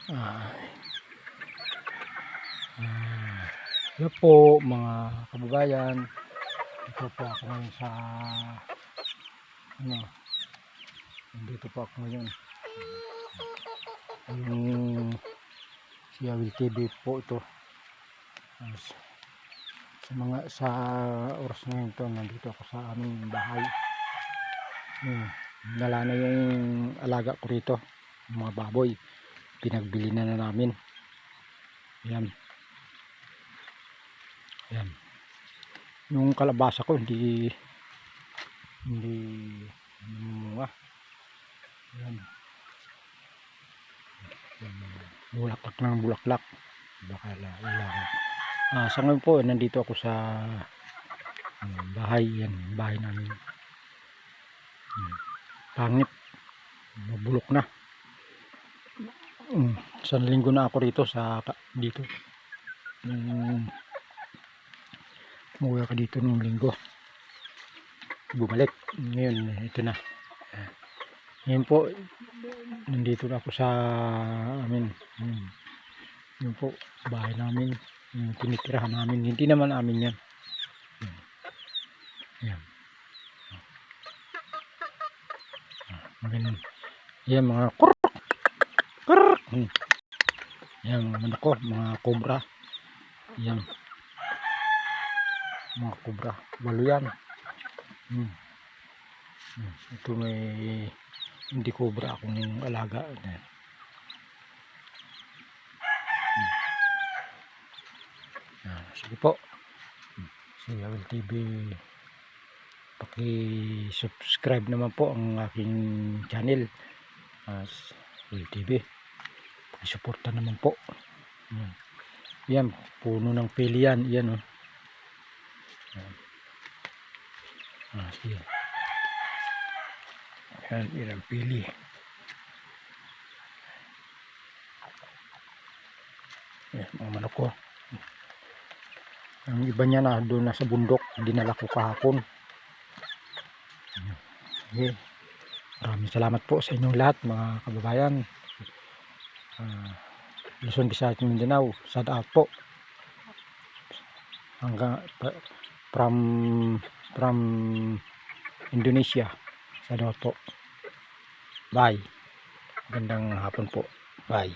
Ah, Hello po mga kababayan. Ito po ako ngayon sa nandito po ako ngayon. Yung si Awil TV po ito. Sa oras ngayon to, nandito ako sa aming bahay. Nala na yung alaga ko rito, mga baboy. Pinagbili na namin. Yan. Yung kalabasa ko hindi namunga. Yan. Bulaklak ng bulaklak. Baka ilang. Sa ngayon po, nandito ako sa bahay. Yan, bahay namin. Pangit. Mabulok na. Isang linggo na ako rito dito. Umuwi ako dito nung linggo. Bumalik. Ngayon, ito na. Ngayon po, nandito na ako sa amin. Yun po, bahay namin. Yung tinitirahan namin. Hindi naman amin yan. Yan. Ganun. Yan mga yan mga manok ko, mga cobra. Yan. Mga cobra. Walo yan. Ito may hindi cobra akong alaga. Sige po. Si Awil TV, paki-subscribe naman po ang aking channel. Awil TV. Paki-suporta naman po. Yan, puno ng pili yan. Yan oh. Sige. Yan ang pili. Yan, mga manok ko. Ang iba niya na doon na sa bundok, dinala ko kahapon. Okay. Maraming salamat po sa inyong lahat mga kababayan. Luzon, Visayas, Mindanao, shout out po. Hanggang from Indonesia, shout out po. Bye. Magandang hapon po. Bye.